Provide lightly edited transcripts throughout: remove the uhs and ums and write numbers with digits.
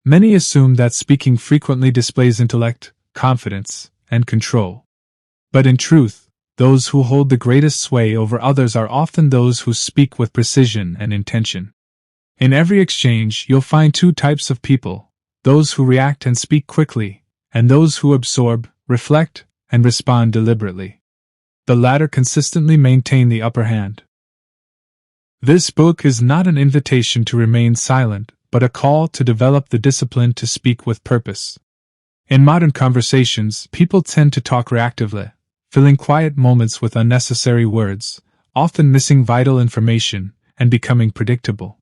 Many assume that speaking frequently displays intellect, confidence, and control. But in truth, those who hold the greatest sway over others are often those who speak with precision and intention. In every exchange, you'll find two types of people: those who react and speak quickly, and those who absorb, reflect, and respond deliberately. The latter consistently maintain the upper hand. This book is not an invitation to remain silent, but a call to develop the discipline to speak with purpose. In modern conversations, people tend to talk reactively, filling quiet moments with unnecessary words, often missing vital information, and becoming predictable.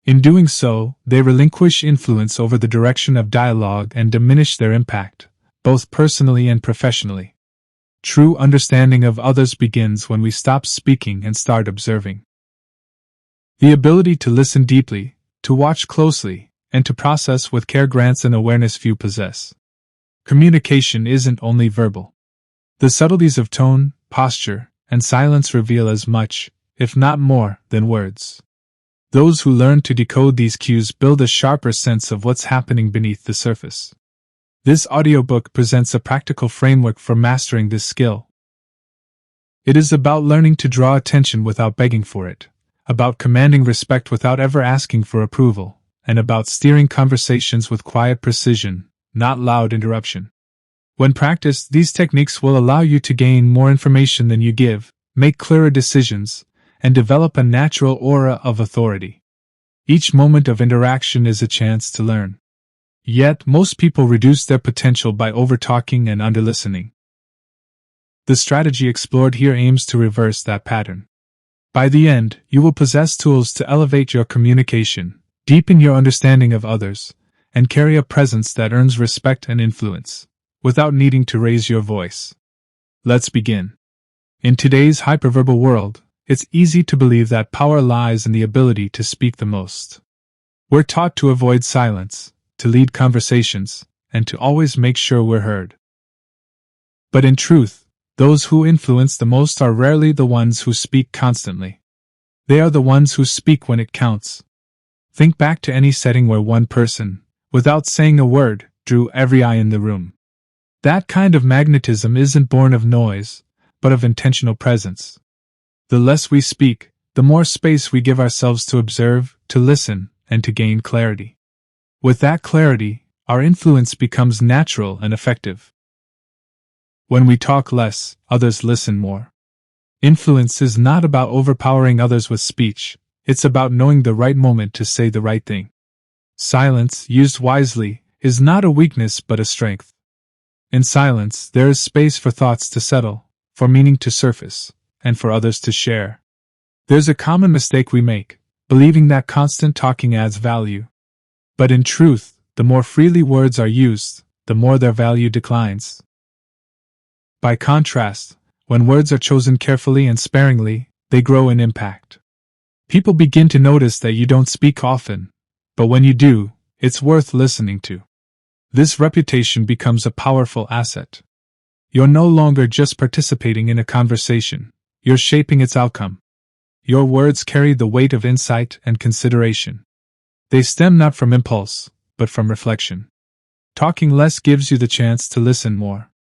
In doing so, they relinquish influence over the direction of dialogue and diminish their impact, both personally and professionally. True understanding of others begins when we stop speaking and start observing. The ability to listen deeply, to watch closely, and to process with care grants an awareness few possess. Communication isn't only verbal. The subtleties of tone, posture, and silence reveal as much, if not more, than words. Those who learn to decode these cues build a sharper sense of what's happening beneath the surface. This audiobook presents a practical framework for mastering this skill. It is about learning to draw attention without begging for it, about commanding respect without ever asking for approval, and about steering conversations with quiet precision, not loud interruption. When practiced, these techniques will allow you to gain more information than you give, make clearer decisions, and develop a natural aura of authority. Each moment of interaction is a chance to learn. Yet, most people reduce their potential by overtalking and underlistening. The strategy explored here aims to reverse that pattern. By the end, you will possess tools to elevate your communication, deepen your understanding of others, and carry a presence that earns respect and influence, without needing to raise your voice. Let's begin. In today's hyperverbal world, it's easy to believe that power lies in the ability to speak the most. We're taught to avoid silence, to lead conversations, and to always make sure we're heard. But in truth, those who influence the most are rarely the ones who speak constantly. They are the ones who speak when it counts. Think back to any setting where one person, without saying a word, drew every eye in the room. That kind of magnetism isn't born of noise, but of intentional presence. The less we speak, the more space we give ourselves to observe, to listen, and to gain clarity. With that clarity, our influence becomes natural and effective. When we talk less, others listen more. Influence is not about overpowering others with speech, it's about knowing the right moment to say the right thing. Silence, used wisely, is not a weakness but a strength. In silence, there is space for thoughts to settle, for meaning to surface, and for others to share. There's a common mistake we make, believing that constant talking adds value. But in truth, the more freely words are used, the more their value declines. By contrast, when words are chosen carefully and sparingly, they grow in impact. People begin to notice that you don't speak often, but when you do, it's worth listening to. This reputation becomes a powerful asset. You're no longer just participating in a conversation, you're shaping its outcome. Your words carry the weight of insight and consideration. They stem not from impulse, but from reflection. Talking less gives you the chance to listen more.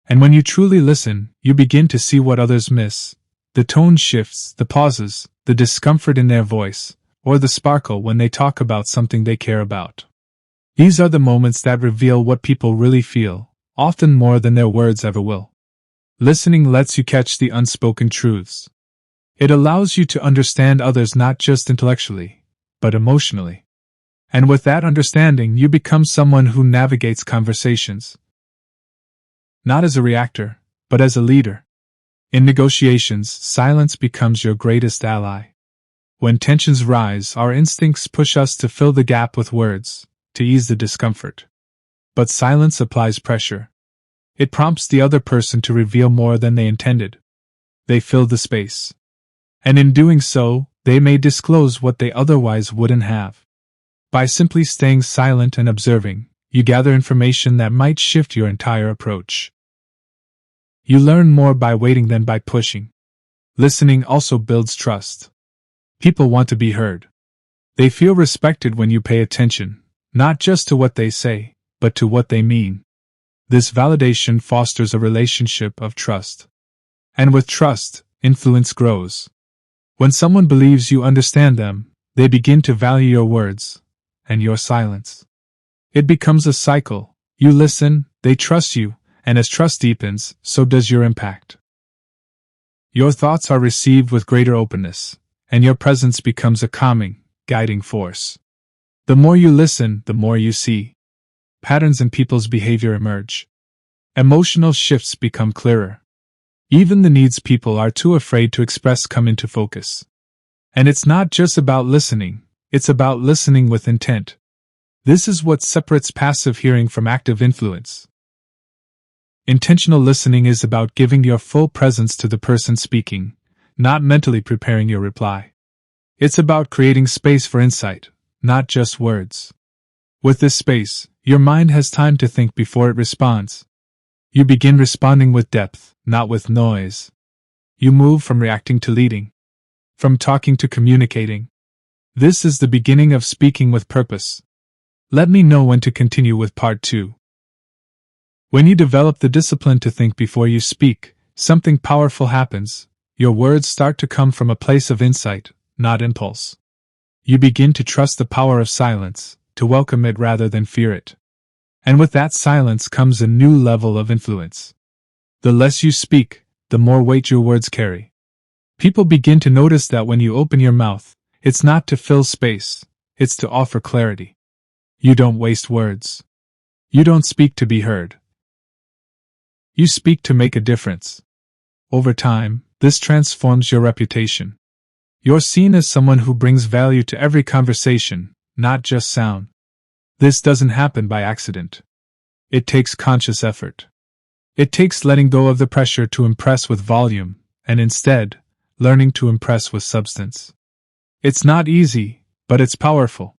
And when you truly listen, you begin to see what others miss. The tone shifts, the pauses, the discomfort in their voice, or the sparkle when they talk about something they care about. These are the moments that reveal what people really feel, often more than their words ever will. Listening lets you catch the unspoken truths. It allows you to understand others not just intellectually, but emotionally. And with that understanding, you become someone who navigates conversations. Not as a reactor, but as a leader. In negotiations, silence becomes your greatest ally. When tensions rise, our instincts push us to fill the gap with words, to ease the discomfort. But silence applies pressure. It prompts the other person to reveal more than they intended. They fill the space. And in doing so, they may disclose what they otherwise wouldn't have. By simply staying silent and observing, you gather information that might shift your entire approach. You learn more by waiting than by pushing. Listening also builds trust. People want to be heard. They feel respected when you pay attention, not just to what they say, but to what they mean. This validation fosters a relationship of trust. And with trust, influence grows. When someone believes you understand them, they begin to value your words and your silence. It becomes a cycle. You listen, they trust you, and as trust deepens, so does your impact. Your thoughts are received with greater openness, and your presence becomes a calming, guiding force. The more you listen, the more you see. Patterns in people's behavior emerge. Emotional shifts become clearer. Even the needs people are too afraid to express come into focus. And it's not just about listening, it's about listening with intent. This is what separates passive hearing from active influence. Intentional listening is about giving your full presence to the person speaking, not mentally preparing your reply. It's about creating space for insight, not just words. With this space, your mind has time to think before it responds. You begin responding with depth, not with noise. You move from reacting to leading, from talking to communicating. This is the beginning of speaking with purpose. Let me know when to continue with part 2. When you develop the discipline to think before you speak, something powerful happens. Your words start to come from a place of insight, not impulse. You begin to trust the power of silence, to welcome it rather than fear it. And with that silence comes a new level of influence. The less you speak, the more weight your words carry. People begin to notice that when you open your mouth, it's not to fill space, it's to offer clarity. You don't waste words. You don't speak to be heard. You speak to make a difference. Over time, this transforms your reputation. You're seen as someone who brings value to every conversation, not just sound. This doesn't happen by accident. It takes conscious effort. It takes letting go of the pressure to impress with volume, and instead, learning to impress with substance. It's not easy, but it's powerful.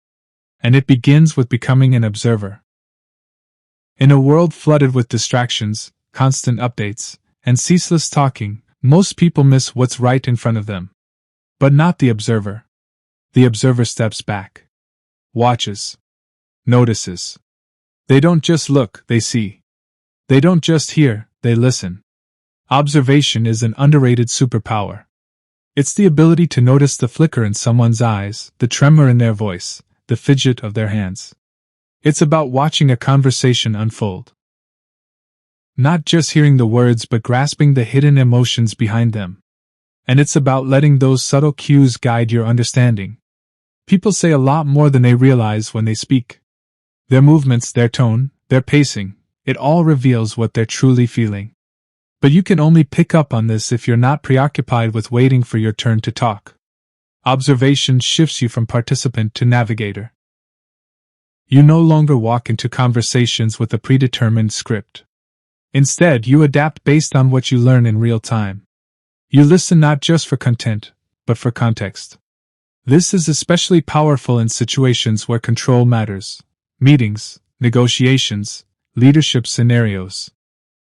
And it begins with becoming an observer. In a world flooded with distractions, constant updates, and ceaseless talking, most people miss what's right in front of them. But not the observer. The observer steps back. Watches. Notices. They don't just look, they see. They don't just hear, they listen. Observation is an underrated superpower. It's the ability to notice the flicker in someone's eyes, the tremor in their voice, the fidget of their hands. It's about watching a conversation unfold. Not just hearing the words but grasping the hidden emotions behind them. And it's about letting those subtle cues guide your understanding. People say a lot more than they realize when they speak. Their movements, their tone, their pacing, it all reveals what they're truly feeling. But you can only pick up on this if you're not preoccupied with waiting for your turn to talk. Observation shifts you from participant to navigator. You no longer walk into conversations with a predetermined script. Instead, you adapt based on what you learn in real time. You listen not just for content, but for context. This is especially powerful in situations where control matters. Meetings, negotiations, leadership scenarios.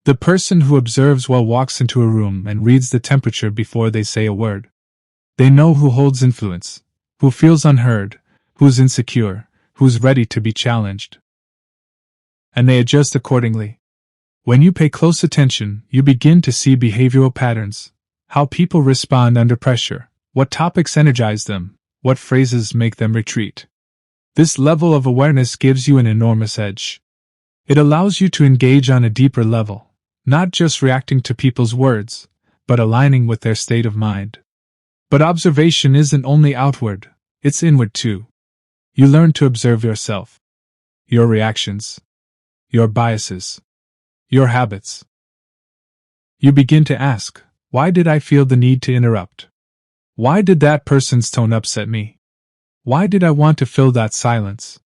The person who observes well walks into a room and reads the temperature before they say a word. They know who holds influence, who feels unheard, who's insecure, who's ready to be challenged. And they adjust accordingly. When you pay close attention, you begin to see behavioral patterns, how people respond under pressure, what topics energize them, what phrases make them retreat. This level of awareness gives you an enormous edge. It allows you to engage on a deeper level, not just reacting to people's words, but aligning with their state of mind. But observation isn't only outward, it's inward too. You learn to observe yourself, your reactions, your biases, your habits. You begin to ask, why did I feel the need to interrupt? Why did that person's tone upset me? Why did I want to fill that silence?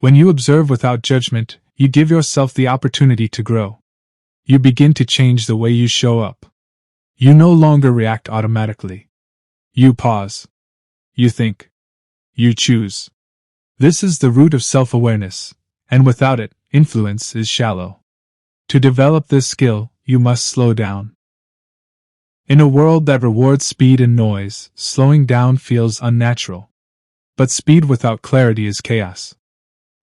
When you observe without judgment, you give yourself the opportunity to grow. You begin to change the way you show up. You no longer react automatically. You pause. You think. You choose. This is the root of self-awareness, and without it, influence is shallow. To develop this skill, you must slow down. In a world that rewards speed and noise, slowing down feels unnatural. But speed without clarity is chaos.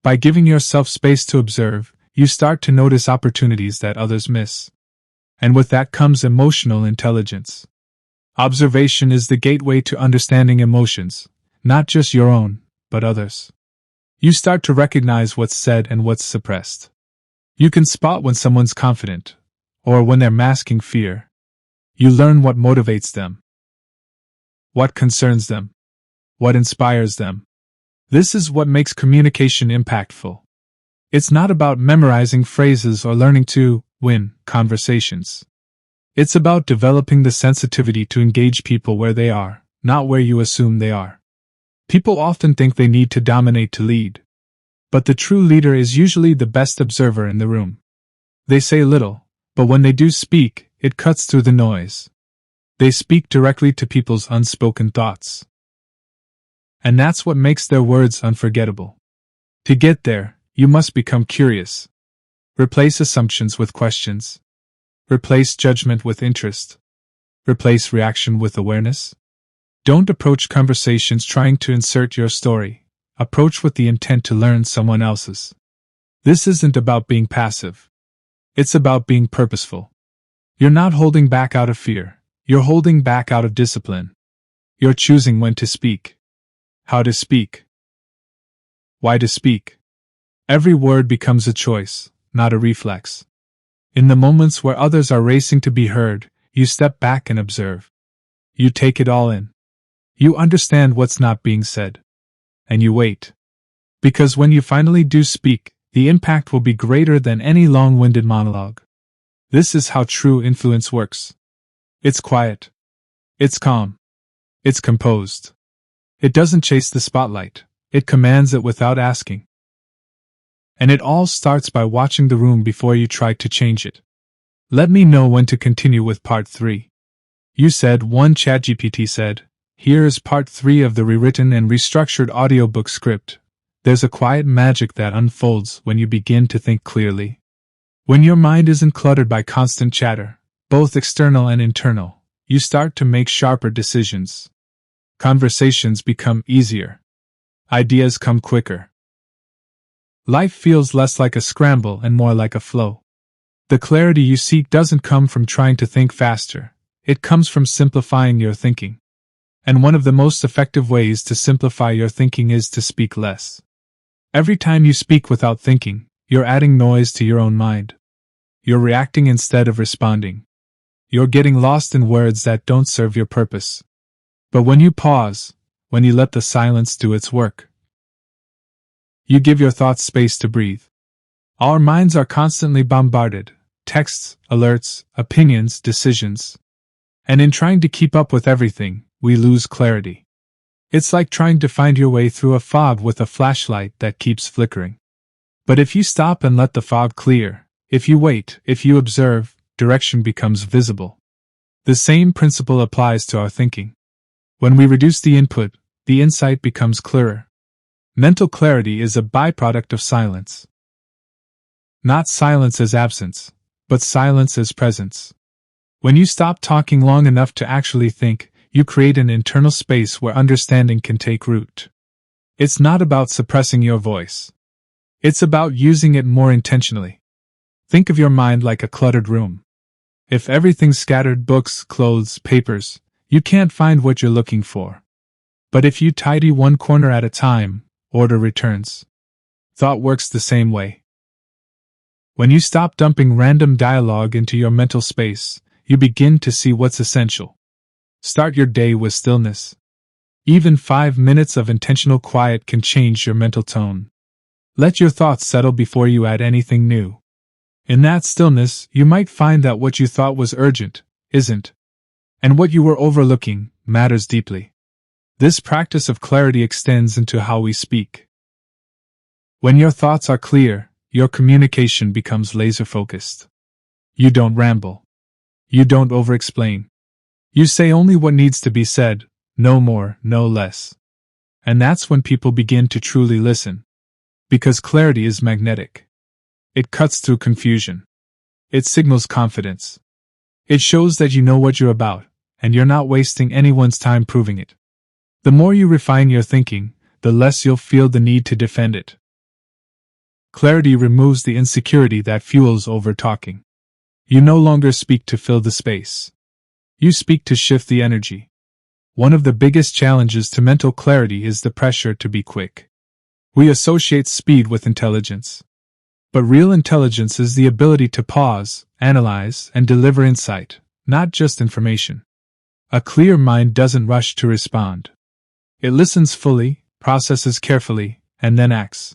By giving yourself space to observe, you start to notice opportunities that others miss. And with that comes emotional intelligence. Observation is the gateway to understanding emotions, not just your own, but others. You start to recognize what's said and what's suppressed. You can spot when someone's confident, or when they're masking fear. You learn what motivates them, what concerns them, what inspires them. This is what makes communication impactful. It's not about memorizing phrases or learning to win conversations. It's about developing the sensitivity to engage people where they are, not where you assume they are. People often think they need to dominate to lead. But the true leader is usually the best observer in the room. They say little, but when they do speak, it cuts through the noise. They speak directly to people's unspoken thoughts. And that's what makes their words unforgettable. To get there, you must become curious. Replace assumptions with questions. Replace judgment with interest. Replace reaction with awareness. Don't approach conversations trying to insert your story. Approach with the intent to learn someone else's. This isn't about being passive. It's about being purposeful. You're not holding back out of fear. You're holding back out of discipline. You're choosing when to speak, how to speak, why to speak. Every word becomes a choice, not a reflex. In the moments where others are racing to be heard, you step back and observe. You take it all in. You understand what's not being said. And you wait. Because when you finally do speak, the impact will be greater than any long-winded monologue. This is how true influence works. It's quiet. It's calm. It's composed. It doesn't chase the spotlight. It commands it without asking. And it all starts by watching the room before you try to change it. Let me know when to continue with part 3. You said one. ChatGPT said, here is part 3 of the rewritten and restructured audiobook script. There's a quiet magic that unfolds when you begin to think clearly. When your mind isn't cluttered by constant chatter, both external and internal, you start to make sharper decisions. Conversations become easier. Ideas come quicker. Life feels less like a scramble and more like a flow. The clarity you seek doesn't come from trying to think faster. It comes from simplifying your thinking. And one of the most effective ways to simplify your thinking is to speak less. Every time you speak without thinking, you're adding noise to your own mind. You're reacting instead of responding. You're getting lost in words that don't serve your purpose. But when you pause, when you let the silence do its work, you give your thoughts space to breathe. Our minds are constantly bombarded. Texts, alerts, opinions, decisions. And in trying to keep up with everything, we lose clarity. It's like trying to find your way through a fog with a flashlight that keeps flickering. But if you stop and let the fog clear, if you wait, if you observe, direction becomes visible. The same principle applies to our thinking. When we reduce the input, the insight becomes clearer. Mental clarity is a byproduct of silence. Not silence as absence, but silence as presence. When you stop talking long enough to actually think, you create an internal space where understanding can take root. It's not about suppressing your voice. It's about using it more intentionally. Think of your mind like a cluttered room. If everything's scattered, books, clothes, papers, you can't find what you're looking for. But if you tidy one corner at a time, order returns. Thought works the same way. When you stop dumping random dialogue into your mental space, you begin to see what's essential. Start your day with stillness. Even 5 minutes of intentional quiet can change your mental tone. Let your thoughts settle before you add anything new. In that stillness, you might find that what you thought was urgent isn't, and what you were overlooking matters deeply. This practice of clarity extends into how we speak. When your thoughts are clear, your communication becomes laser-focused. You don't ramble. You don't over-explain. You say only what needs to be said, no more, no less. And that's when people begin to truly listen. Because clarity is magnetic. It cuts through confusion. It signals confidence. It shows that you know what you're about, and you're not wasting anyone's time proving it. The more you refine your thinking, the less you'll feel the need to defend it. Clarity removes the insecurity that fuels over-talking. You no longer speak to fill the space. You speak to shift the energy. One of the biggest challenges to mental clarity is the pressure to be quick. We associate speed with intelligence. But real intelligence is the ability to pause, analyze, and deliver insight, not just information. A clear mind doesn't rush to respond. It listens fully, processes carefully, and then acts.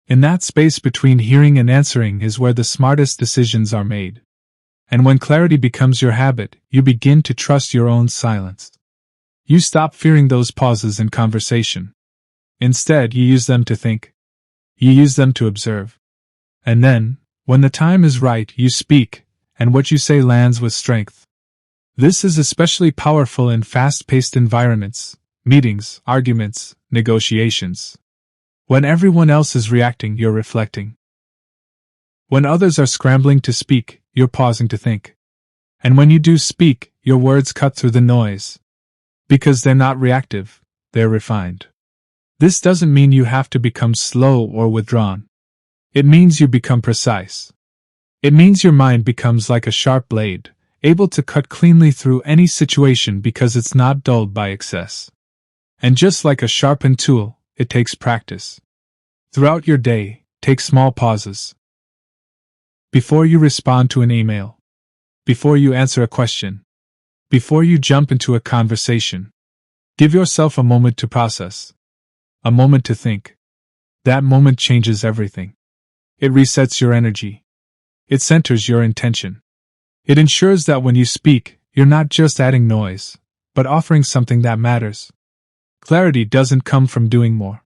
In that space between hearing and answering is where the smartest decisions are made. And when clarity becomes your habit, you begin to trust your own silence. You stop fearing those pauses in conversation. Instead, you use them to think. You use them to observe. And then, when the time is right, you speak, and what you say lands with strength. This is especially powerful in fast-paced environments, meetings, arguments, negotiations. When everyone else is reacting, you're reflecting. When others are scrambling to speak, you're pausing to think. And when you do speak, your words cut through the noise. Because they're not reactive, they're refined. This doesn't mean you have to become slow or withdrawn. It means you become precise. It means your mind becomes like a sharp blade, able to cut cleanly through any situation because it's not dulled by excess. And just like a sharpened tool, it takes practice. Throughout your day, take small pauses. Before you respond to an email. Before you answer a question. Before you jump into a conversation. Give yourself a moment to process. A moment to think. That moment changes everything. It resets your energy. It centers your intention. It ensures that when you speak, you're not just adding noise, but offering something that matters. Clarity doesn't come from doing more.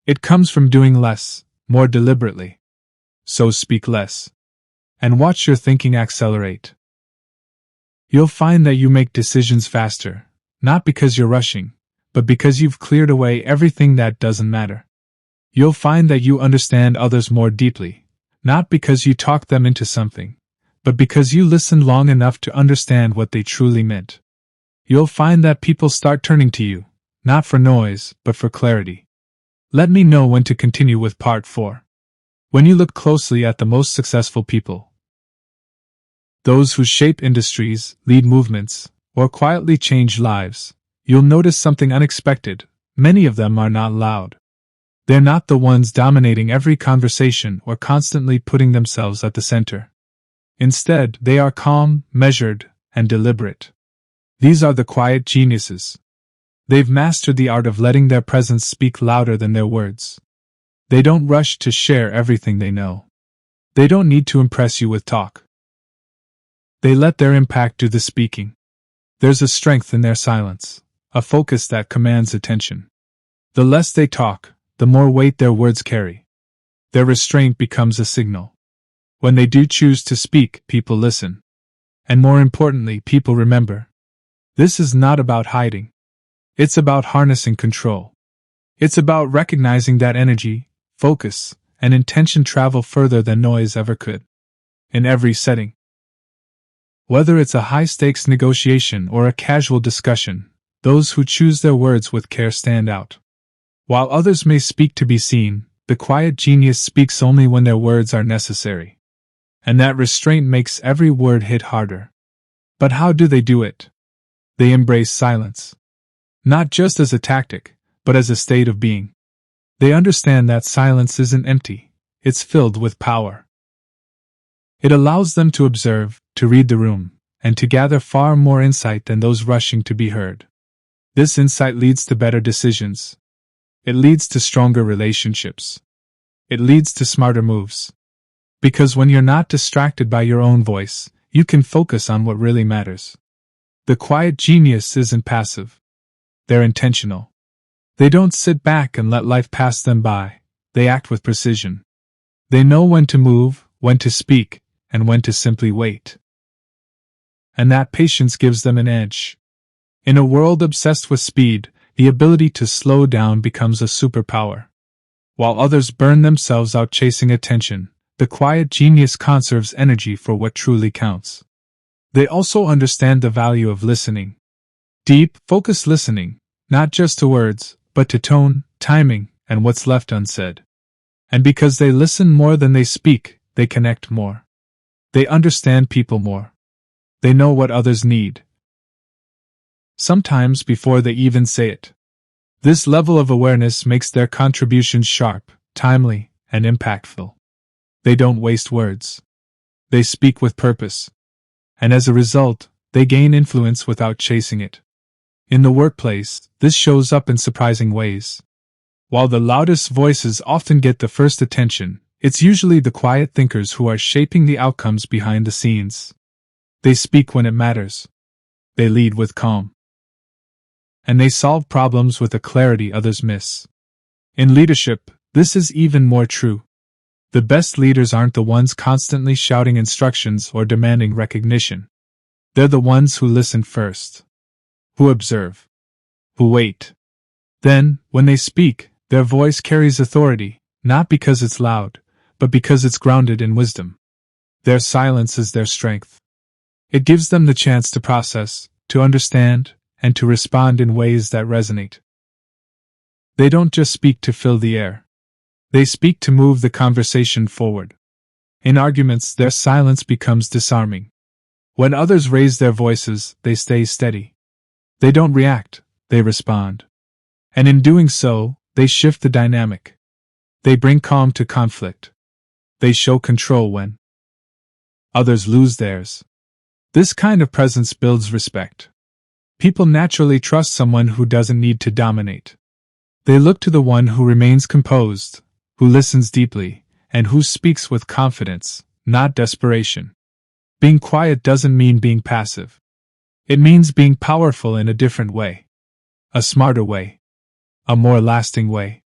It comes from doing less, more deliberately. So speak less. And watch your thinking accelerate. You'll find that you make decisions faster, not because you're rushing, but because you've cleared away everything that doesn't matter. You'll find that you understand others more deeply, not because you talked them into something, but because you listened long enough to understand what they truly meant. You'll find that people start turning to you, not for noise, but for clarity. Let me know when to continue with part 4. When you look closely at the most successful people, those who shape industries, lead movements, or quietly change lives, you'll notice something unexpected. Many of them are not loud. They're not the ones dominating every conversation or constantly putting themselves at the center. Instead, they are calm, measured, and deliberate. These are the quiet geniuses. They've mastered the art of letting their presence speak louder than their words. They don't rush to share everything they know. They don't need to impress you with talk. They let their impact do the speaking. There's a strength in their silence, a focus that commands attention. The less they talk, the more weight their words carry. Their restraint becomes a signal. When they do choose to speak, people listen. And more importantly, people remember. This is not about hiding. It's about harnessing control. It's about recognizing that energy, focus, and intention travel further than noise ever could. In every setting. Whether it's a high-stakes negotiation or a casual discussion, those who choose their words with care stand out. While others may speak to be seen, the quiet genius speaks only when their words are necessary. And that restraint makes every word hit harder. But how do they do it? They embrace silence. Not just as a tactic, but as a state of being. They understand that silence isn't empty, it's filled with power. It allows them to observe, to read the room, and to gather far more insight than those rushing to be heard. This insight leads to better decisions. It leads to stronger relationships. It leads to smarter moves. Because when you're not distracted by your own voice, you can focus on what really matters. The quiet genius isn't passive. They're intentional. They don't sit back and let life pass them by. They act with precision. They know when to move, when to speak, and when to simply wait. And that patience gives them an edge. In a world obsessed with speed, the ability to slow down becomes a superpower. While others burn themselves out chasing attention, the quiet genius conserves energy for what truly counts. They also understand the value of listening. Deep, focused listening, not just to words, but to tone, timing, and what's left unsaid. And because they listen more than they speak, they connect more. They understand people more. They know what others need, sometimes before they even say it. This level of awareness makes their contributions sharp, timely, and impactful. They don't waste words. They speak with purpose. And as a result, they gain influence without chasing it. In the workplace, this shows up in surprising ways. While the loudest voices often get the first attention, it's usually the quiet thinkers who are shaping the outcomes behind the scenes. They speak when it matters. They lead with calm. And they solve problems with a clarity others miss. In leadership, this is even more true. The best leaders aren't the ones constantly shouting instructions or demanding recognition. They're the ones who listen first, who observe, who wait. Then, when they speak, their voice carries authority, not because it's loud, but because it's grounded in wisdom. Their silence is their strength. It gives them the chance to process, to understand, and to respond in ways that resonate. They don't just speak to fill the air. They speak to move the conversation forward. In arguments, their silence becomes disarming. When others raise their voices, they stay steady. They don't react, they respond. And in doing so, they shift the dynamic. They bring calm to conflict. They show control when others lose theirs. This kind of presence builds respect. People naturally trust someone who doesn't need to dominate. They look to the one who remains composed, who listens deeply, and who speaks with confidence, not desperation. Being quiet doesn't mean being passive. It means being powerful in a different way. A smarter way. A more lasting way.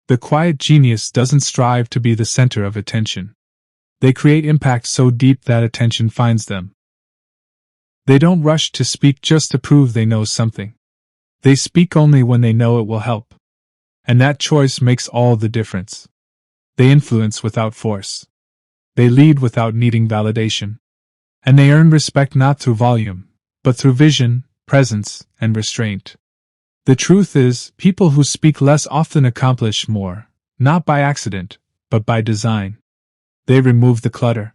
The quiet genius doesn't strive to be the center of attention. They create impact so deep that attention finds them. They don't rush to speak just to prove they know something. They speak only when they know it will help. And that choice makes all the difference. They influence without force. They lead without needing validation. And they earn respect not through volume, but through vision, presence, and restraint. The truth is, people who speak less often accomplish more, not by accident, but by design. They remove the clutter.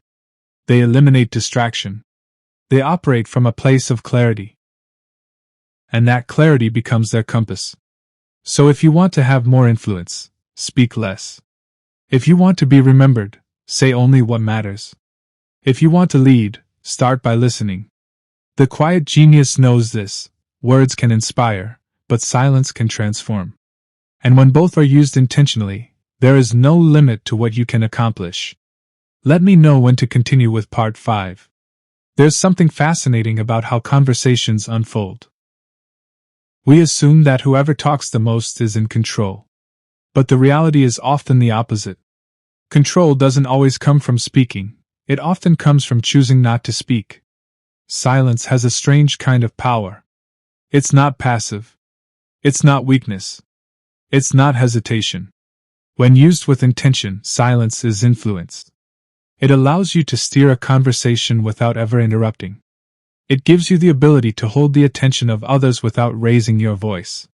They eliminate distraction. They operate from a place of clarity. And that clarity becomes their compass. So if you want to have more influence, speak less. If you want to be remembered, say only what matters. If you want to lead, start by listening. The quiet genius knows this. Words can inspire, but silence can transform. And when both are used intentionally, there is no limit to what you can accomplish. Let me know when to continue with part 5. There's something fascinating about how conversations unfold. We assume that whoever talks the most is in control. But the reality is often the opposite. Control doesn't always come from speaking, it often comes from choosing not to speak. Silence has a strange kind of power. It's not passive. It's not weakness. It's not hesitation. When used with intention, silence is influence. It allows you to steer a conversation without ever interrupting. It gives you the ability to hold the attention of others without raising your voice.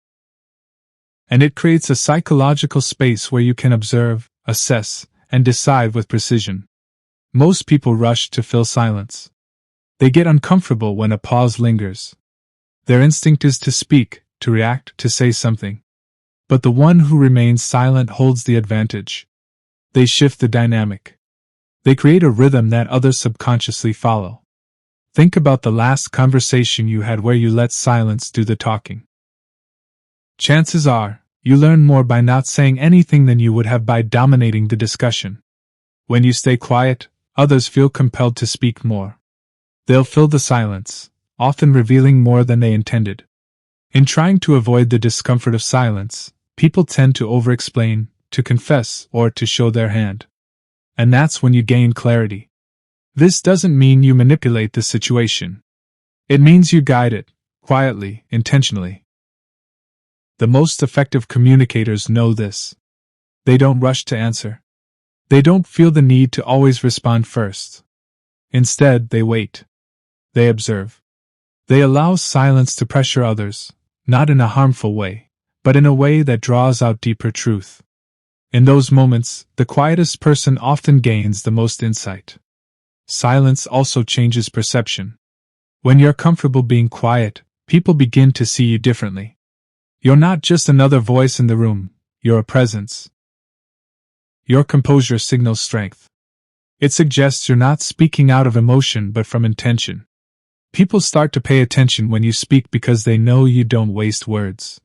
And it creates a psychological space where you can observe, assess, and decide with precision. Most people rush to fill silence. They get uncomfortable when a pause lingers. Their instinct is to speak, to react, to say something. But the one who remains silent holds the advantage. They shift the dynamic. They create a rhythm that others subconsciously follow. Think about the last conversation you had where you let silence do the talking. Chances are, you learn more by not saying anything than you would have by dominating the discussion. When you stay quiet, others feel compelled to speak more. They'll fill the silence, often revealing more than they intended. In trying to avoid the discomfort of silence, people tend to over-explain, to confess, or to show their hand. And that's when you gain clarity. This doesn't mean you manipulate the situation. It means you guide it, quietly, intentionally. The most effective communicators know this. They don't rush to answer. They don't feel the need to always respond first. Instead, they wait. They observe. They allow silence to pressure others, not in a harmful way, but in a way that draws out deeper truth. In those moments, the quietest person often gains the most insight. Silence also changes perception. When you're comfortable being quiet, people begin to see you differently. You're not just another voice in the room, you're a presence. Your composure signals strength. It suggests you're not speaking out of emotion but from intention. People start to pay attention when you speak because they know you don't waste words.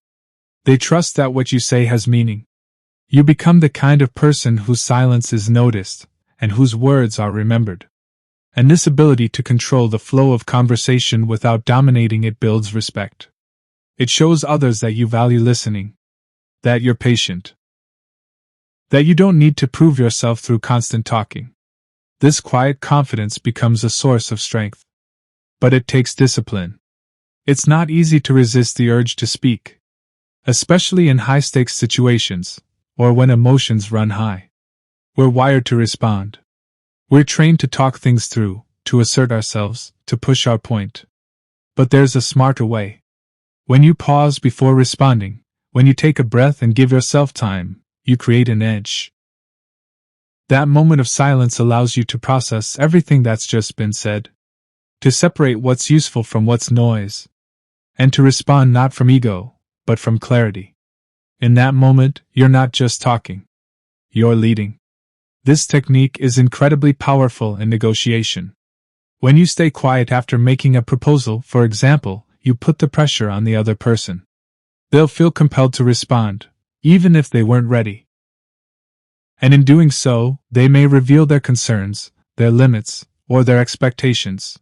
They trust that what you say has meaning. You become the kind of person whose silence is noticed, and whose words are remembered. And this ability to control the flow of conversation without dominating it builds respect. It shows others that you value listening, that you're patient, that you don't need to prove yourself through constant talking. This quiet confidence becomes a source of strength. But it takes discipline. It's not easy to resist the urge to speak, especially in high-stakes situations, or when emotions run high. We're wired to respond. We're trained to talk things through, to assert ourselves, to push our point. But there's a smarter way. When you pause before responding, when you take a breath and give yourself time, you create an edge. That moment of silence allows you to process everything that's just been said, to separate what's useful from what's noise, and to respond not from ego, but from clarity. In that moment, you're not just talking. You're leading. This technique is incredibly powerful in negotiation. When you stay quiet after making a proposal, for example, you put the pressure on the other person. They'll feel compelled to respond, even if they weren't ready. And in doing so, they may reveal their concerns, their limits, or their expectations.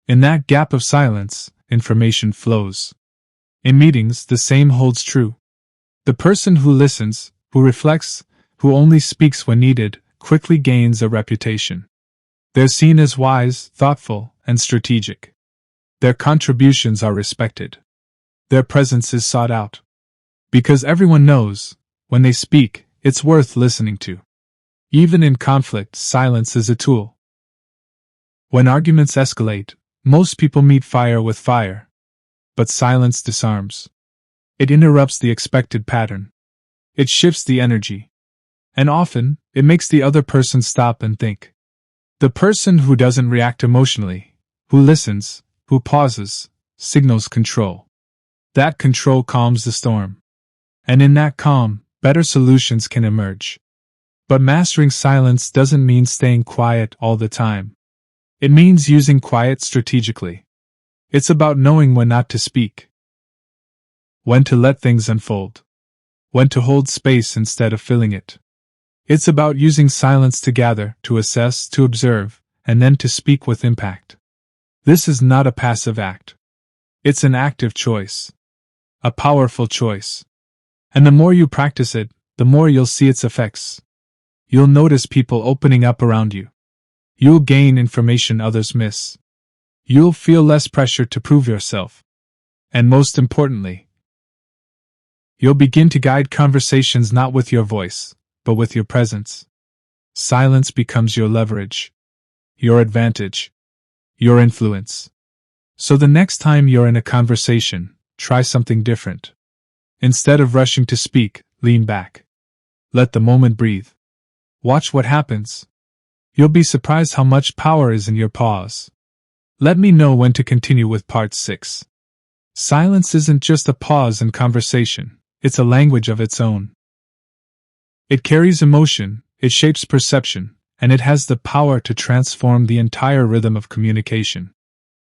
In that gap of silence, information flows. In meetings, the same holds true. The person who listens, who reflects, who only speaks when needed, quickly gains a reputation. They're seen as wise, thoughtful, and strategic. Their contributions are respected. Their presence is sought out. Because everyone knows, when they speak, it's worth listening to. Even in conflict, silence is a tool. When arguments escalate, most people meet fire with fire. But silence disarms. It interrupts the expected pattern. It shifts the energy. And often, it makes the other person stop and think. The person who doesn't react emotionally, who listens, who pauses, signals control. That control calms the storm. And in that calm, better solutions can emerge. But mastering silence doesn't mean staying quiet all the time. It means using quiet strategically. It's about knowing when not to speak, when to let things unfold, when to hold space instead of filling it. It's about using silence to gather, to assess, to observe, and then to speak with impact. This is not a passive act. It's an active choice. A powerful choice. And the more you practice it, the more you'll see its effects. You'll notice people opening up around you. You'll gain information others miss. You'll feel less pressure to prove yourself. And most importantly, you'll begin to guide conversations not with your voice, but with your presence. Silence becomes your leverage, your advantage, your influence. So the next time you're in a conversation, try something different. Instead of rushing to speak, lean back. Let the moment breathe. Watch what happens. You'll be surprised how much power is in your pause. Let me know when to continue with part 6. Silence isn't just a pause in conversation, it's a language of its own. It carries emotion, it shapes perception, and it has the power to transform the entire rhythm of communication.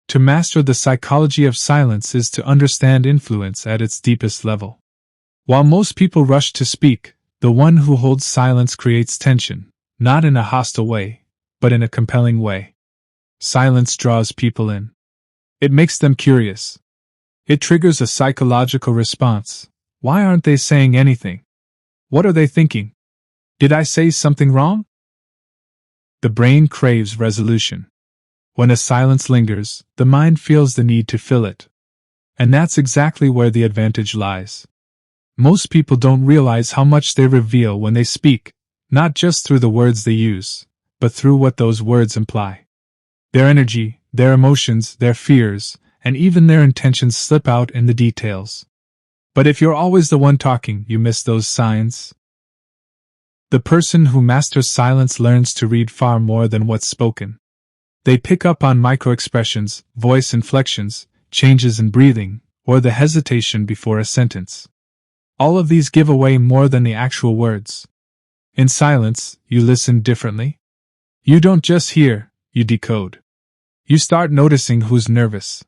To master the psychology of silence is to understand influence at its deepest level. While most people rush to speak, the one who holds silence creates tension, not in a hostile way, but in a compelling way. Silence draws people in. It makes them curious. It triggers a psychological response. Why aren't they saying anything? What are they thinking? Did I say something wrong? The brain craves resolution. When a silence lingers, the mind feels the need to fill it. And that's exactly where the advantage lies. Most people don't realize how much they reveal when they speak, not just through the words they use, but through what those words imply. Their energy, their emotions, their fears, and even their intentions slip out in the details. But if you're always the one talking, you miss those signs. The person who masters silence learns to read far more than what's spoken. They pick up on microexpressions, voice inflections, changes in breathing, or the hesitation before a sentence. All of these give away more than the actual words. In silence, you listen differently. You don't just hear, you decode. You start noticing who's nervous,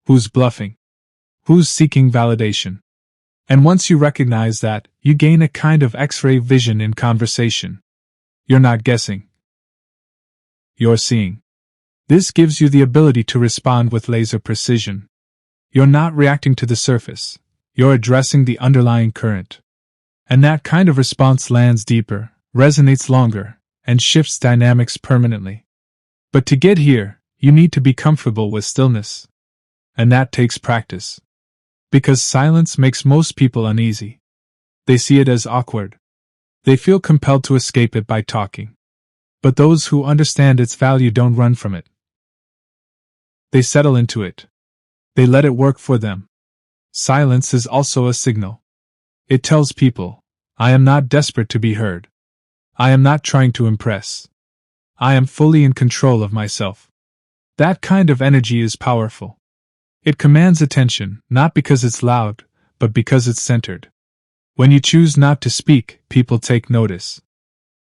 who's bluffing, who's seeking validation. And once you recognize that, you gain a kind of X-ray vision in conversation. You're not guessing. You're seeing. This gives you the ability to respond with laser precision. You're not reacting to the surface. You're addressing the underlying current. And that kind of response lands deeper, resonates longer, and shifts dynamics permanently. But to get here, you need to be comfortable with stillness. And that takes practice. Because silence makes most people uneasy. They see it as awkward. They feel compelled to escape it by talking. But those who understand its value don't run from it. They settle into it. They let it work for them. Silence is also a signal. It tells people, I am not desperate to be heard. I am not trying to impress. I am fully in control of myself. That kind of energy is powerful. It commands attention, not because it's loud, but because it's centered. When you choose not to speak, people take notice.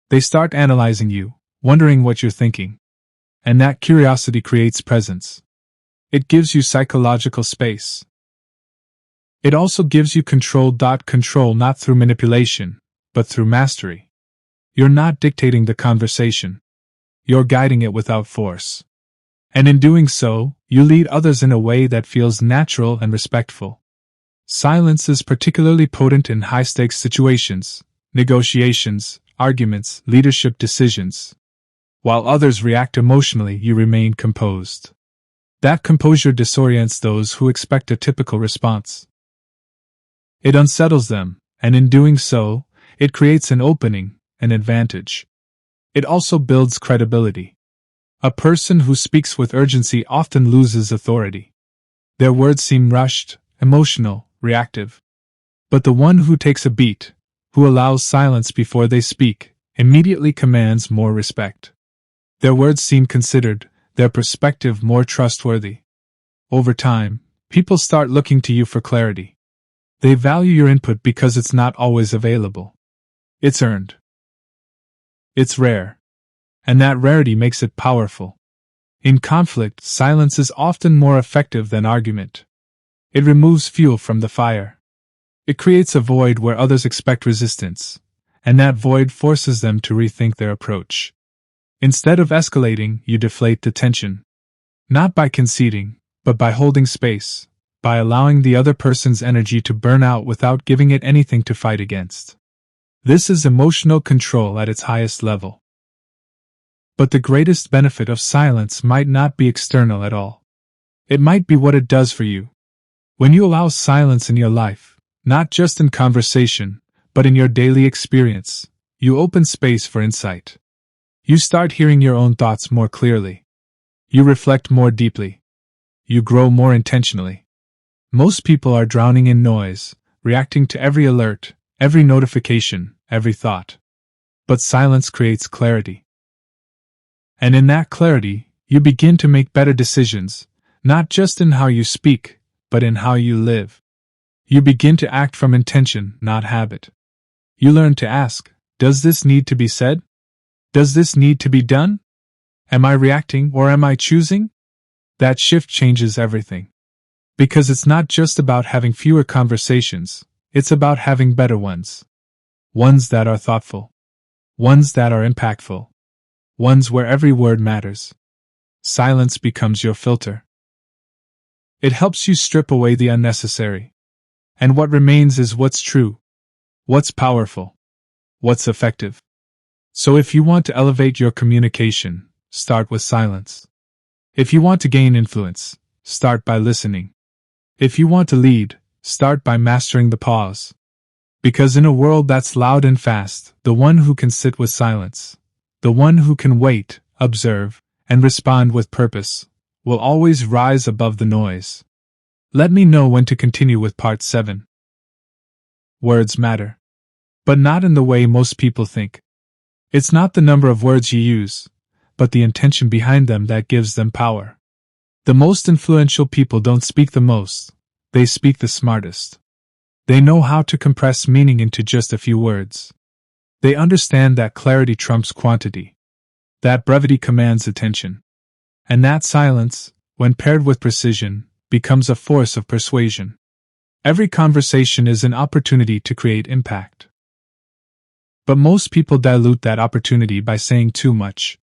They start analyzing you, wondering what you're thinking. And that curiosity creates presence. It gives you psychological space. It also gives you control. Control not through manipulation, but through mastery. You're not dictating the conversation. You're guiding it without force. And in doing so, you lead others in a way that feels natural and respectful. Silence is particularly potent in high-stakes situations, negotiations, arguments, leadership decisions. While others react emotionally, you remain composed. That composure disorients those who expect a typical response. It unsettles them, and in doing so, it creates an opening, an advantage. It also builds credibility. A person who speaks with urgency often loses authority. Their words seem rushed, emotional, reactive. But the one who takes a beat, who allows silence before they speak, immediately commands more respect. Their words seem considered, their perspective more trustworthy. Over time, people start looking to you for clarity. They value your input because it's not always available. It's earned. It's rare. And that rarity makes it powerful. In conflict, silence is often more effective than argument. It removes fuel from the fire. It creates a void where others expect resistance, and that void forces them to rethink their approach. Instead of escalating, you deflate the tension. Not by conceding, but by holding space, by allowing the other person's energy to burn out without giving it anything to fight against. This is emotional control at its highest level. But the greatest benefit of silence might not be external at all. It might be what it does for you. When you allow silence in your life, not just in conversation, but in your daily experience, you open space for insight. You start hearing your own thoughts more clearly. You reflect more deeply. You grow more intentionally. Most people are drowning in noise, reacting to every alert, every notification, every thought. But silence creates clarity. And in that clarity, you begin to make better decisions, not just in how you speak, but in how you live. You begin to act from intention, not habit. You learn to ask, does this need to be said? Does this need to be done? Am I reacting or am I choosing? That shift changes everything. Because it's not just about having fewer conversations, it's about having better ones. Ones that are thoughtful. Ones that are impactful. Ones where every word matters. Silence becomes your filter. It helps you strip away the unnecessary. And what remains is what's true, what's powerful, what's effective. So if you want to elevate your communication, start with silence. If you want to gain influence, start by listening. If you want to lead, start by mastering the pause. Because in a world that's loud and fast, the one who can sit with silence, the one who can wait, observe, and respond with purpose, will always rise above the noise. Let me know when to continue with part 7. Words matter. But not in the way most people think. It's not the number of words you use, but the intention behind them that gives them power. The most influential people don't speak the most, they speak the smartest. They know how to compress meaning into just a few words. They understand that clarity trumps quantity, that brevity commands attention, and that silence, when paired with precision, becomes a force of persuasion. Every conversation is an opportunity to create impact. But most people dilute that opportunity by saying too much.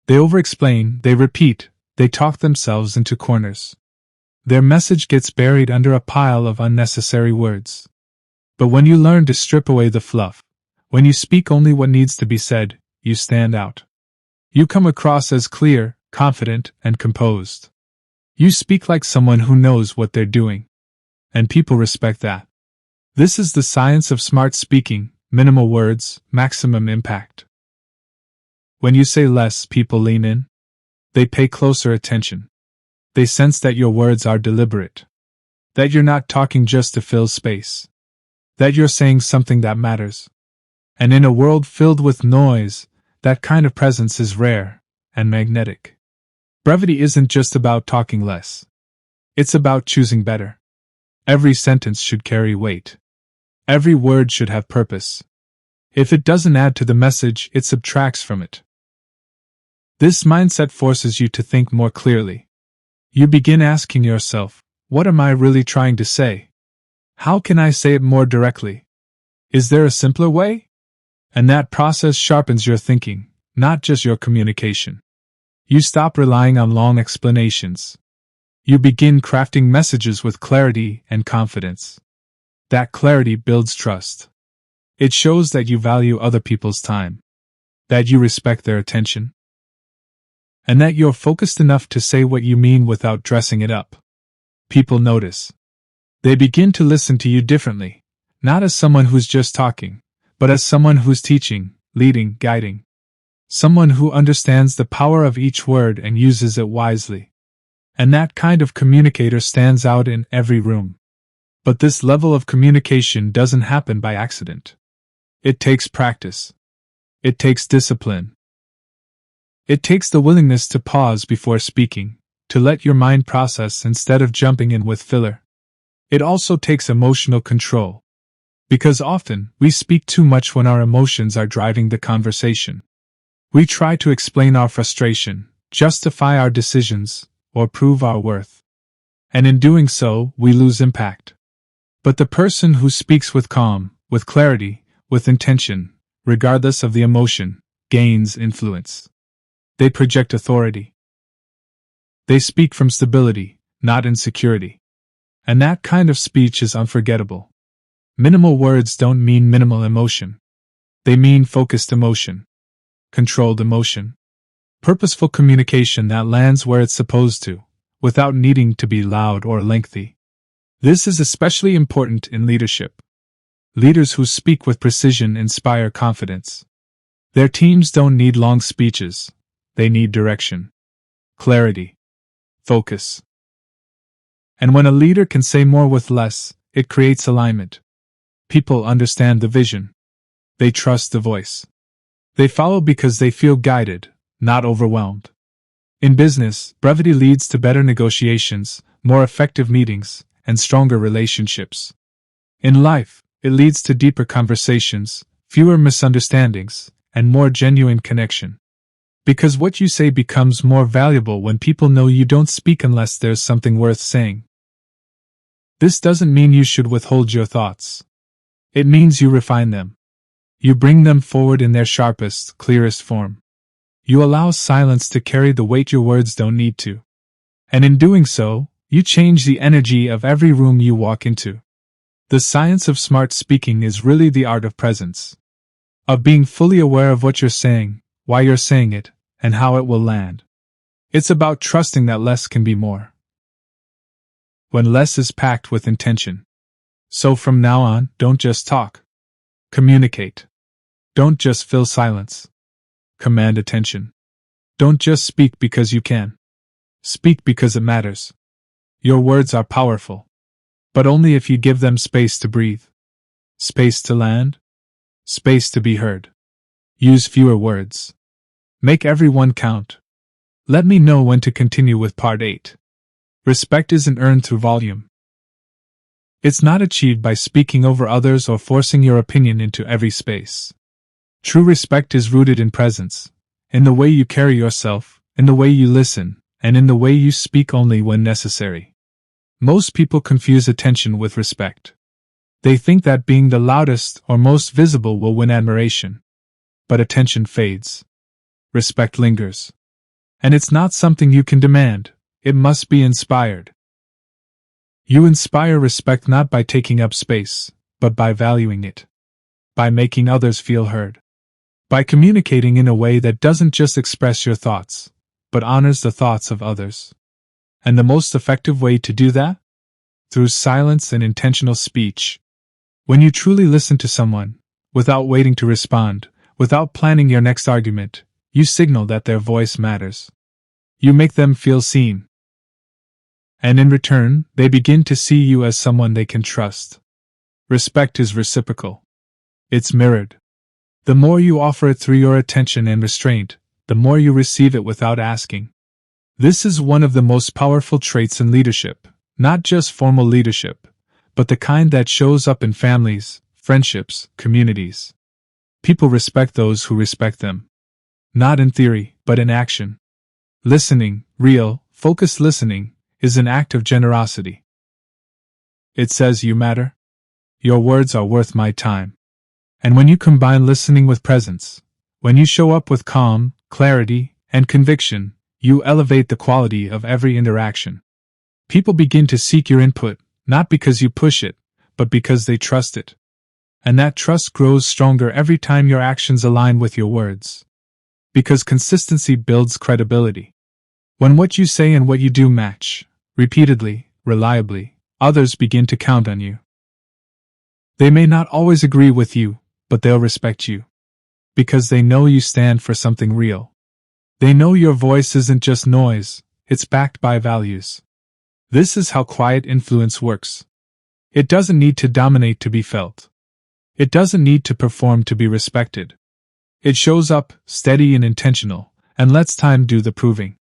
They overexplain, they repeat, they talk themselves into corners. Their message gets buried under a pile of unnecessary words. But when you learn to strip away the fluff, when you speak only what needs to be said, you stand out. You come across as clear, confident, and composed. You speak like someone who knows what they're doing. And people respect that. This is the science of smart speaking: minimal words, maximum impact. When you say less, people lean in. They pay closer attention. They sense that your words are deliberate. That you're not talking just to fill space. That you're saying something that matters. And in a world filled with noise, that kind of presence is rare and magnetic. Brevity isn't just about talking less. It's about choosing better. Every sentence should carry weight. Every word should have purpose. If it doesn't add to the message, it subtracts from it. This mindset forces you to think more clearly. You begin asking yourself, what am I really trying to say? How can I say it more directly? Is there a simpler way? And that process sharpens your thinking, not just your communication. You stop relying on long explanations. You begin crafting messages with clarity and confidence. That clarity builds trust. It shows that you value other people's time, that you respect their attention, and that you're focused enough to say what you mean without dressing it up. People notice. They begin to listen to you differently, not as someone who's just talking, but as someone who's teaching, leading, guiding. Someone who understands the power of each word and uses it wisely. And that kind of communicator stands out in every room. But this level of communication doesn't happen by accident. It takes practice. It takes discipline. It takes the willingness to pause before speaking, to let your mind process instead of jumping in with filler. It also takes emotional control. Because often, we speak too much when our emotions are driving the conversation. We try to explain our frustration, justify our decisions, or prove our worth. And in doing so, we lose impact. But the person who speaks with calm, with clarity, with intention, regardless of the emotion, gains influence. They project authority. They speak from stability, not insecurity. And that kind of speech is unforgettable. Minimal words don't mean minimal emotion. They mean focused emotion. Controlled emotion. Purposeful communication that lands where it's supposed to, without needing to be loud or lengthy. This is especially important in leadership. Leaders who speak with precision inspire confidence. Their teams don't need long speeches. They need direction, clarity, focus. And when a leader can say more with less, it creates alignment. People understand the vision. They trust the voice. They follow because they feel guided, not overwhelmed. In business, brevity leads to better negotiations, more effective meetings, and stronger relationships. In life, it leads to deeper conversations, fewer misunderstandings, and more genuine connection. Because what you say becomes more valuable when people know you don't speak unless there's something worth saying. This doesn't mean you should withhold your thoughts. It means you refine them. You bring them forward in their sharpest, clearest form. You allow silence to carry the weight your words don't need to. And in doing so, you change the energy of every room you walk into. The science of smart speaking is really the art of presence. Of being fully aware of what you're saying, why you're saying it, and how it will land. It's about trusting that less can be more. When less is packed with intention. So from now on, don't just talk. Communicate. Don't just fill silence. Command attention. Don't just speak because you can. Speak because it matters. Your words are powerful. But only if you give them space to breathe. Space to land. Space to be heard. Use fewer words. Make everyone count. Let me know when to continue with part 8. Respect isn't earned through volume. It's not achieved by speaking over others or forcing your opinion into every space. True respect is rooted in presence, in the way you carry yourself, in the way you listen, and in the way you speak only when necessary. Most people confuse attention with respect. They think that being the loudest or most visible will win admiration. But attention fades. Respect lingers. And it's not something you can demand, it must be inspired. You inspire respect not by taking up space, but by valuing it. By making others feel heard. By communicating in a way that doesn't just express your thoughts, but honors the thoughts of others. And the most effective way to do that? Through silence and intentional speech. When you truly listen to someone, without waiting to respond, without planning your next argument, you signal that their voice matters. You make them feel seen. And in return, they begin to see you as someone they can trust. Respect is reciprocal. It's mirrored. The more you offer it through your attention and restraint, the more you receive it without asking. This is one of the most powerful traits in leadership, not just formal leadership, but the kind that shows up in families, friendships, communities. People respect those who respect them. Not in theory, but in action. Listening, real, focused listening, is an act of generosity. It says you matter. Your words are worth my time. And when you combine listening with presence, when you show up with calm, clarity, and conviction, you elevate the quality of every interaction. People begin to seek your input, not because you push it, but because they trust it. And that trust grows stronger every time your actions align with your words. Because consistency builds credibility. When what you say and what you do match, repeatedly, reliably, others begin to count on you. They may not always agree with you, but they'll respect you. Because they know you stand for something real. They know your voice isn't just noise, it's backed by values. This is how quiet influence works. It doesn't need to dominate to be felt. It doesn't need to perform to be respected. It shows up, steady and intentional, and lets time do the proving.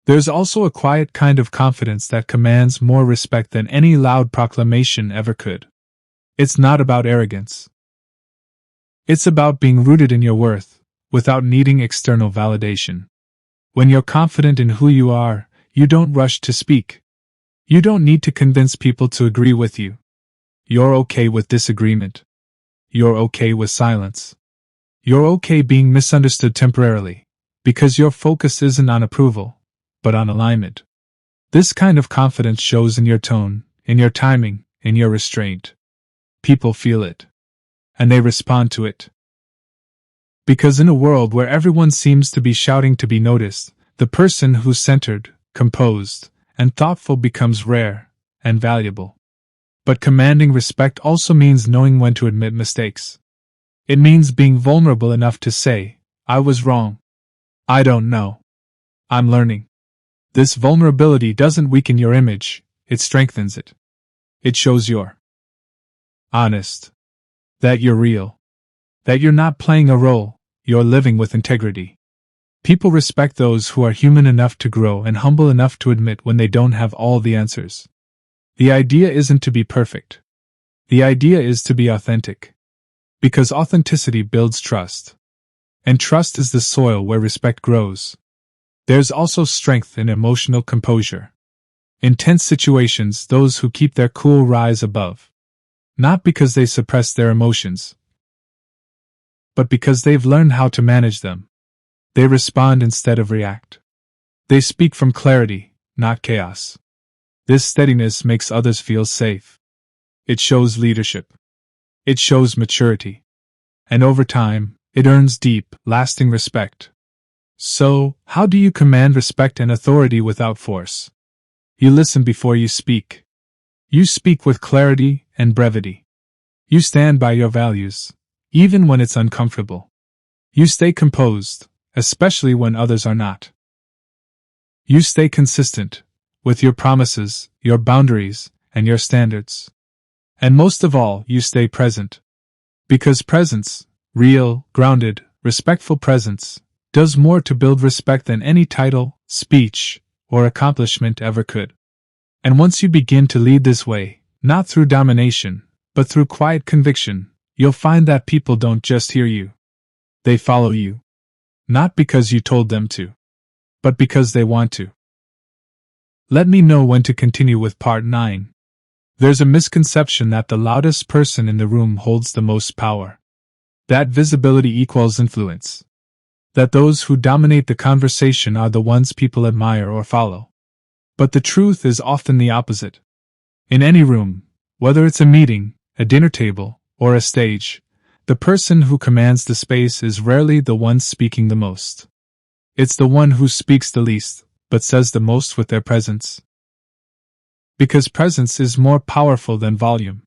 There's also a quiet kind of confidence that commands more respect than any loud proclamation ever could. It's not about arrogance. It's about being rooted in your worth, without needing external validation. When you're confident in who you are, you don't rush to speak. You don't need to convince people to agree with you. You're okay with disagreement. You're okay with silence. You're okay being misunderstood temporarily, because your focus isn't on approval, but on alignment. This kind of confidence shows in your tone, in your timing, in your restraint. People feel it. And they respond to it. Because in a world where everyone seems to be shouting to be noticed, the person who's centered, composed, and thoughtful becomes rare and valuable. But commanding respect also means knowing when to admit mistakes. It means being vulnerable enough to say, I was wrong. I don't know. I'm learning. This vulnerability doesn't weaken your image, it strengthens it. It shows you're honest. That you're real. That you're not playing a role, you're living with integrity. People respect those who are human enough to grow and humble enough to admit when they don't have all the answers. The idea isn't to be perfect. The idea is to be authentic. Because authenticity builds trust. And trust is the soil where respect grows. There's also strength in emotional composure. In tense situations, those who keep their cool rise above. Not because they suppress their emotions, but because they've learned how to manage them. They respond instead of react. They speak from clarity, not chaos. This steadiness makes others feel safe. It shows leadership. It shows maturity. And over time, it earns deep, lasting respect. So, how do you command respect and authority without force? You listen before you speak. You speak with clarity and brevity. You stand by your values, even when it's uncomfortable. You stay composed, especially when others are not. You stay consistent with your promises, your boundaries, and your standards. And most of all, you stay present. Because presence, real, grounded, respectful presence, does more to build respect than any title, speech, or accomplishment ever could. And once you begin to lead this way, not through domination, but through quiet conviction, you'll find that people don't just hear you. They follow you. Not because you told them to, but because they want to. Let me know when to continue with part 9. There's a misconception that the loudest person in the room holds the most power. That visibility equals influence. That those who dominate the conversation are the ones people admire or follow. But the truth is often the opposite. In any room, whether it's a meeting, a dinner table, or a stage, the person who commands the space is rarely the one speaking the most. It's the one who speaks the least, but says the most with their presence. Because presence is more powerful than volume.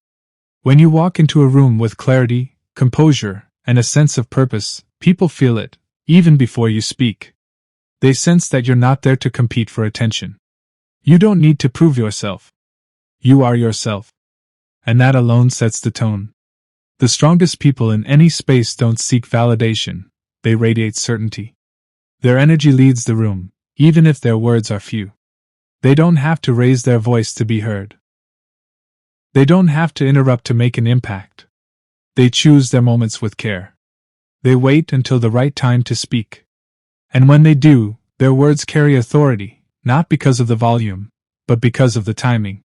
When you walk into a room with clarity, composure, and a sense of purpose, people feel it, even before you speak. They sense that you're not there to compete for attention. You don't need to prove yourself. You are yourself. And that alone sets the tone. The strongest people in any space don't seek validation, they radiate certainty. Their energy leads the room, even if their words are few. They don't have to raise their voice to be heard. They don't have to interrupt to make an impact. They choose their moments with care. They wait until the right time to speak. And when they do, their words carry authority, not because of the volume, but because of the timing.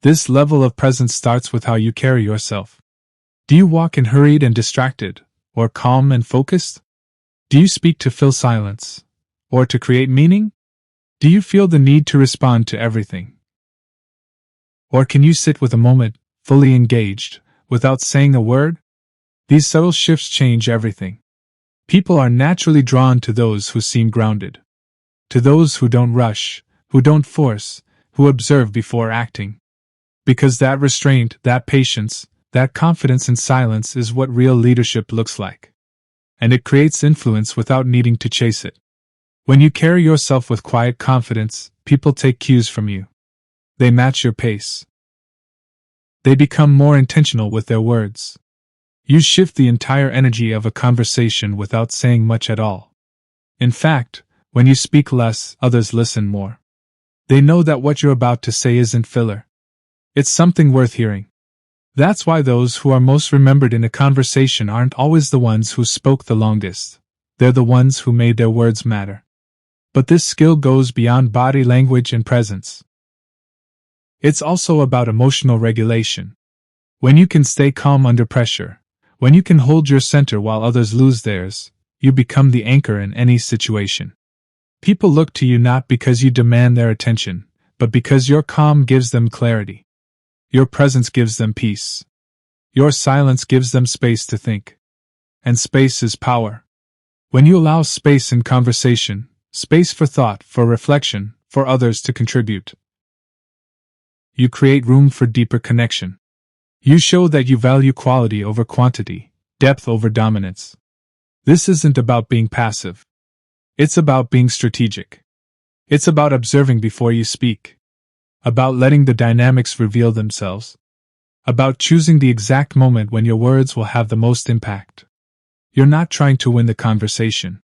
This level of presence starts with how you carry yourself. Do you walk in hurried and distracted, or calm and focused? Do you speak to fill silence, or to create meaning? Do you feel the need to respond to everything? Or can you sit with a moment, fully engaged, without saying a word? These subtle shifts change everything. People are naturally drawn to those who seem grounded. To those who don't rush, who don't force, who observe before acting. Because that restraint, that patience, that confidence in silence is what real leadership looks like. And it creates influence without needing to chase it. When you carry yourself with quiet confidence, people take cues from you. They match your pace. They become more intentional with their words. You shift the entire energy of a conversation without saying much at all. In fact, when you speak less, others listen more. They know that what you're about to say isn't filler. It's something worth hearing. That's why those who are most remembered in a conversation aren't always the ones who spoke the longest. They're the ones who made their words matter. But this skill goes beyond body language and presence. It's also about emotional regulation. When you can stay calm under pressure, when you can hold your center while others lose theirs, you become the anchor in any situation. People look to you not because you demand their attention, but because your calm gives them clarity. Your presence gives them peace. Your silence gives them space to think. And space is power. When you allow space in conversation, space for thought, for reflection, for others to contribute, you create room for deeper connection. You show that you value quality over quantity, depth over dominance. This isn't about being passive. It's about being strategic. It's about observing before you speak. About letting the dynamics reveal themselves. About choosing the exact moment when your words will have the most impact. You're not trying to win the conversation.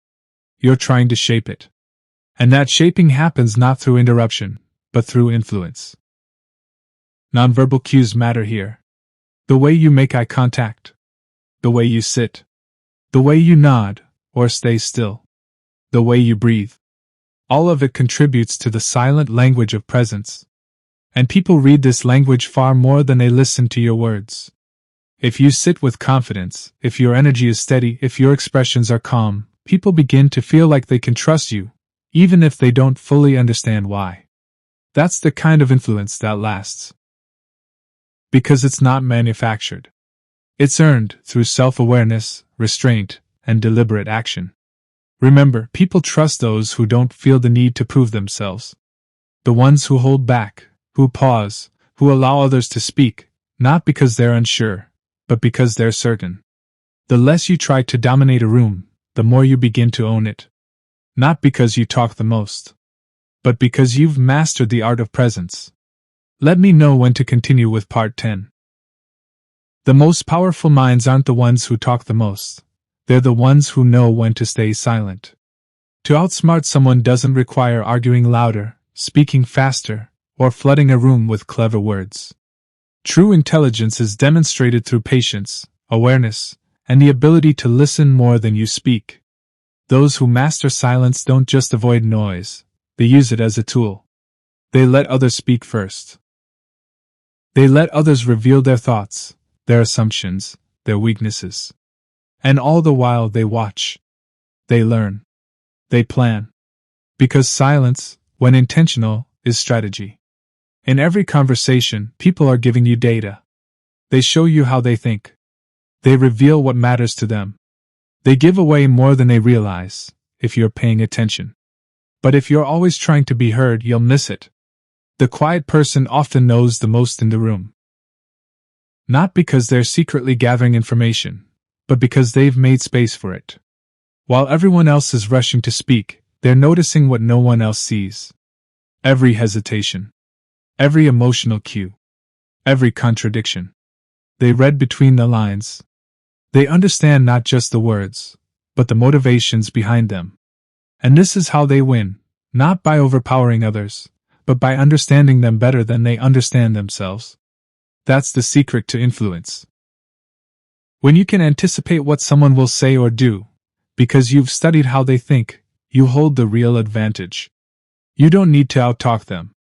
You're trying to shape it. And that shaping happens not through interruption, but through influence. Nonverbal cues matter here. The way you make eye contact. The way you sit. The way you nod, or stay still. The way you breathe. All of it contributes to the silent language of presence. And people read this language far more than they listen to your words. If you sit with confidence, if your energy is steady, if your expressions are calm, people begin to feel like they can trust you, even if they don't fully understand why. That's the kind of influence that lasts. Because it's not manufactured. It's earned through self-awareness, restraint, and deliberate action. Remember, people trust those who don't feel the need to prove themselves. The ones who hold back, who pause, who allow others to speak, not because they're unsure, but because they're certain. The less you try to dominate a room, the more you begin to own it. Not because you talk the most, but because you've mastered the art of presence. Let me know when to continue with part 10. The most powerful minds aren't the ones who talk the most. They're the ones who know when to stay silent. To outsmart someone doesn't require arguing louder, speaking faster, or flooding a room with clever words. True intelligence is demonstrated through patience, awareness, and the ability to listen more than you speak. Those who master silence don't just avoid noise, they use it as a tool. They let others speak first. They let others reveal their thoughts, their assumptions, their weaknesses. And all the while they watch. They learn. They plan. Because silence, when intentional, is strategy. In every conversation, people are giving you data. They show you how they think. They reveal what matters to them. They give away more than they realize, if you're paying attention. But if you're always trying to be heard, you'll miss it. The quiet person often knows the most in the room. Not because they're secretly gathering information, but because they've made space for it. While everyone else is rushing to speak, they're noticing what no one else sees. Every hesitation. Every emotional cue. Every contradiction. They read between the lines. They understand not just the words, but the motivations behind them. And this is how they win, not by overpowering others, but by understanding them better than they understand themselves. That's the secret to influence. When you can anticipate what someone will say or do, because you've studied how they think, you hold the real advantage. You don't need to outtalk them.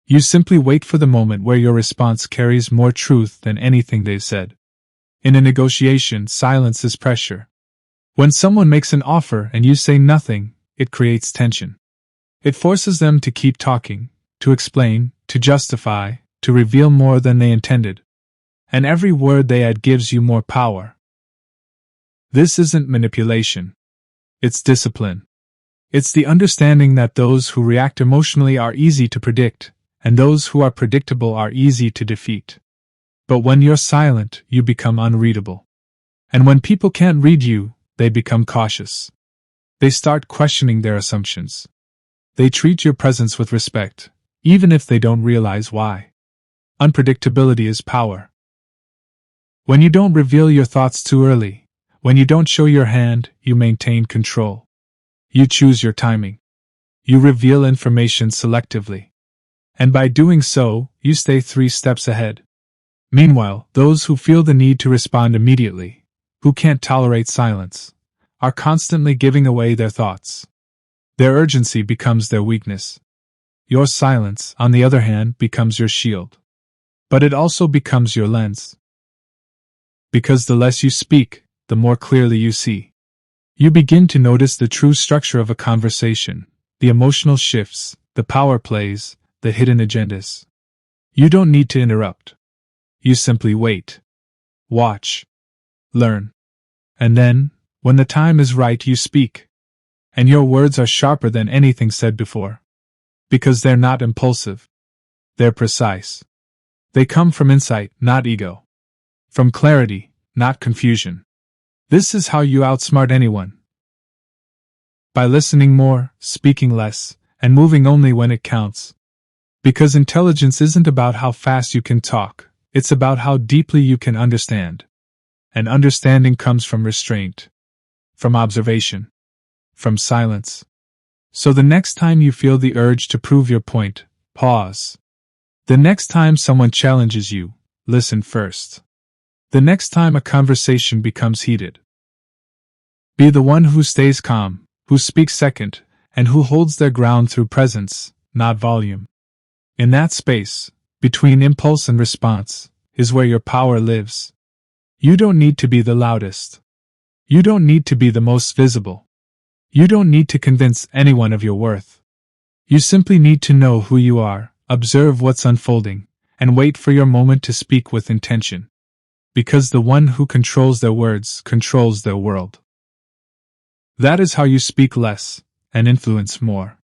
You simply wait for the moment where your response carries more truth than anything they've said. In a negotiation, silence is pressure. When someone makes an offer and you say nothing, it creates tension. It forces them to keep talking, to explain, to justify, to reveal more than they intended. And every word they add gives you more power. This isn't manipulation. It's discipline. It's the understanding that those who react emotionally are easy to predict, and those who are predictable are easy to defeat. But when you're silent, you become unreadable. And when people can't read you, they become cautious. They start questioning their assumptions. They treat your presence with respect, even if they don't realize why. Unpredictability is power. When you don't reveal your thoughts too early, when you don't show your hand, you maintain control. You choose your timing. You reveal information selectively. And by doing so, you stay 3 steps ahead. Meanwhile, those who feel the need to respond immediately, who can't tolerate silence, are constantly giving away their thoughts. Their urgency becomes their weakness. Your silence, on the other hand, becomes your shield. But it also becomes your lens. Because the less you speak, the more clearly you see. You begin to notice the true structure of a conversation, the emotional shifts, the power plays, the hidden agendas. You don't need to interrupt. You simply wait. Watch. Learn. And then, when the time is right, you speak. And your words are sharper than anything said before. Because they're not impulsive. They're precise. They come from insight, not ego. From clarity, not confusion. This is how you outsmart anyone. By listening more, speaking less, and moving only when it counts. Because intelligence isn't about how fast you can talk, it's about how deeply you can understand. And understanding comes from restraint. From observation. From silence. So the next time you feel the urge to prove your point, pause. The next time someone challenges you, listen first. The next time a conversation becomes heated, be the one who stays calm, who speaks second, and who holds their ground through presence, not volume. In that space, between impulse and response, is where your power lives. You don't need to be the loudest. You don't need to be the most visible. You don't need to convince anyone of your worth. You simply need to know who you are, observe what's unfolding, and wait for your moment to speak with intention. Because the one who controls their words controls their world. That is how you speak less and influence more.